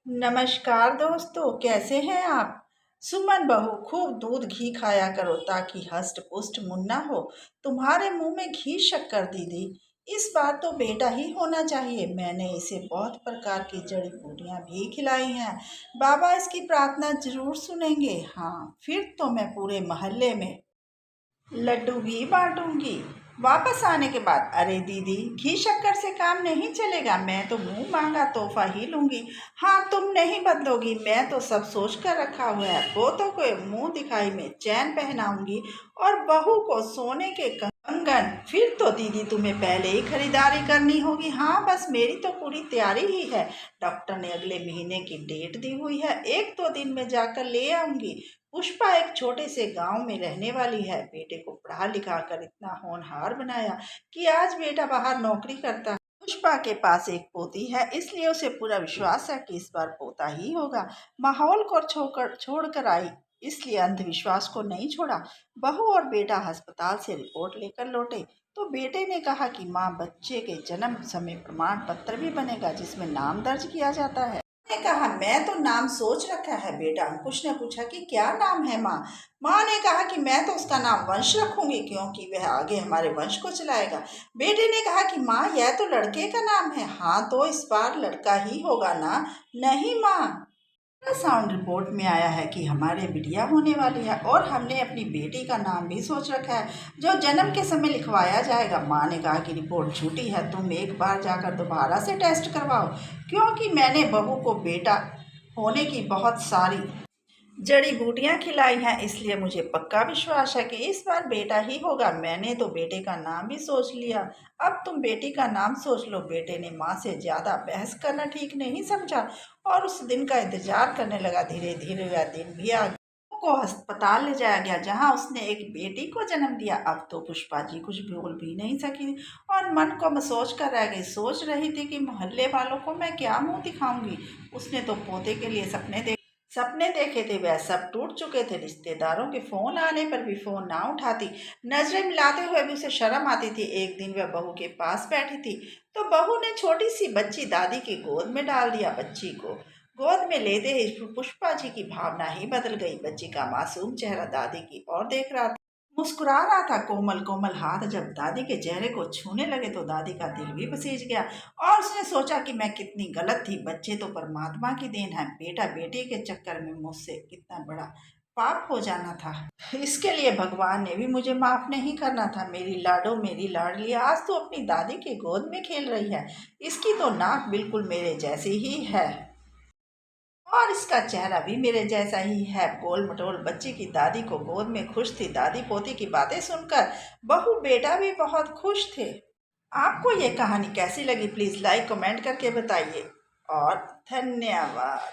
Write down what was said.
नमस्कार दोस्तों, कैसे हैं आप। सुमन बहू, खूब दूध घी खाया करो ताकि हष्ट पुष्ट मुन्ना हो। तुम्हारे मुंह में घी शक्कर दीदी। इस बार तो बेटा ही होना चाहिए। मैंने इसे बहुत प्रकार की जड़ी बूटियां भी खिलाई हैं। बाबा इसकी प्रार्थना जरूर सुनेंगे। हाँ, फिर तो मैं पूरे मोहल्ले में लड्डू भी बांटूंगी वापस आने के बाद। अरे दीदी, घी शक्कर से काम नहीं चलेगा। मैं तो मुंह मांगा तोहफा ही लूंगी। हाँ, तुम नहीं बदलोगी। मैं तो सब सोच कर रखा हुआ है। पोतों को मुंह दिखाई में चैन पहनाऊंगी और बहू को सोने के कंगन। फिर तो दीदी तुम्हें पहले ही खरीदारी करनी होगी। हाँ, बस मेरी तो पूरी तैयारी ही है। डॉक्टर ने अगले महीने की डेट दी हुई है। एक दो दिन में जाकर ले आऊंगी। पुष्पा एक छोटे से गांव में रहने वाली है। बेटे को पढ़ा लिखा कर इतना होनहार बनाया कि आज बेटा बाहर नौकरी करता है। पुष्पा के पास एक पोती है, इसलिए उसे पूरा विश्वास है कि इस बार पोता ही होगा। माहौल को छोड़कर आई, इसलिए अंधविश्वास को नहीं छोड़ा। बहू और बेटा अस्पताल से रिपोर्ट लेकर लौटे तो बेटे ने कहा कि माँ, बच्चे के जन्म समय प्रमाण पत्र भी बनेगा जिसमें नाम दर्ज किया जाता है। ने कहा, मैं तो नाम सोच रखा है बेटा। अंकुश ने पूछा कि क्या नाम है माँ। माँ ने कहा कि मैं तो उसका नाम वंश रखूंगी क्योंकि वह आगे हमारे वंश को चलाएगा। बेटे ने कहा कि माँ, यह तो लड़के का नाम है। हाँ, तो इस बार लड़का ही होगा ना। नहीं माँ, साउंड रिपोर्ट में आया है कि हमारे बिटिया होने वाली है और हमने अपनी बेटी का नाम भी सोच रखा है जो जन्म के समय लिखवाया जाएगा। माँ ने कहा कि रिपोर्ट झूठी है, तुम एक बार जाकर दोबारा से टेस्ट करवाओ क्योंकि मैंने बहू को बेटा होने की बहुत सारी जड़ी बूटियां खिलाई हैं, इसलिए मुझे पक्का विश्वास है कि इस बार बेटा ही होगा। मैंने तो बेटे का नाम भी सोच लिया। अब तुम बेटी का नाम सोच लो। बेटे ने माँ से ज्यादा बहस करना ठीक नहीं समझा और उस दिन का इंतजार करने लगा। धीरे धीरे वह दिन भी आ गया। को अस्पताल ले जाया गया जहां उसने एक बेटी को जन्म दिया। अब तो पुष्पा जी कुछ बोल भी नहीं सकी और मन को सोच कर रह गई। सोच रही थी कि मोहल्ले वालों को मैं क्या मुंह दिखाऊंगी। उसने तो पोते के लिए सपने देखे थे, वह सब टूट चुके थे। रिश्तेदारों के फोन आने पर भी फोन ना उठाती। नजरें मिलाते हुए भी उसे शर्म आती थी। एक दिन वह बहू के पास बैठी थी तो बहू ने छोटी सी बच्ची दादी की गोद में डाल दिया। बच्ची को गोद में लेते ही पुष्पा जी की भावना ही बदल गई। बच्ची का मासूम चेहरा दादी की ओर देख रहा था, मुस्कुरा रहा था। कोमल कोमल हाथ जब दादी के चेहरे को छूने लगे तो दादी का दिल भी पसीज गया और उसने सोचा कि मैं कितनी गलत थी। बच्चे तो परमात्मा की देन है। बेटा बेटी के चक्कर में मुझसे कितना बड़ा पाप हो जाना था। इसके लिए भगवान ने भी मुझे माफ नहीं करना था। मेरी लाडो, मेरी लाडली आज तो अपनी दादी की गोद में खेल रही है। इसकी तो नाक बिल्कुल मेरे जैसी ही है और इसका चेहरा भी मेरे जैसा ही है। गोल मटोल बच्ची की दादी को गोद में खुश थी। दादी पोती की बातें सुनकर बहू बेटा भी बहुत खुश थे। आपको ये कहानी कैसी लगी प्लीज़ लाइक कमेंट करके बताइए और धन्यवाद।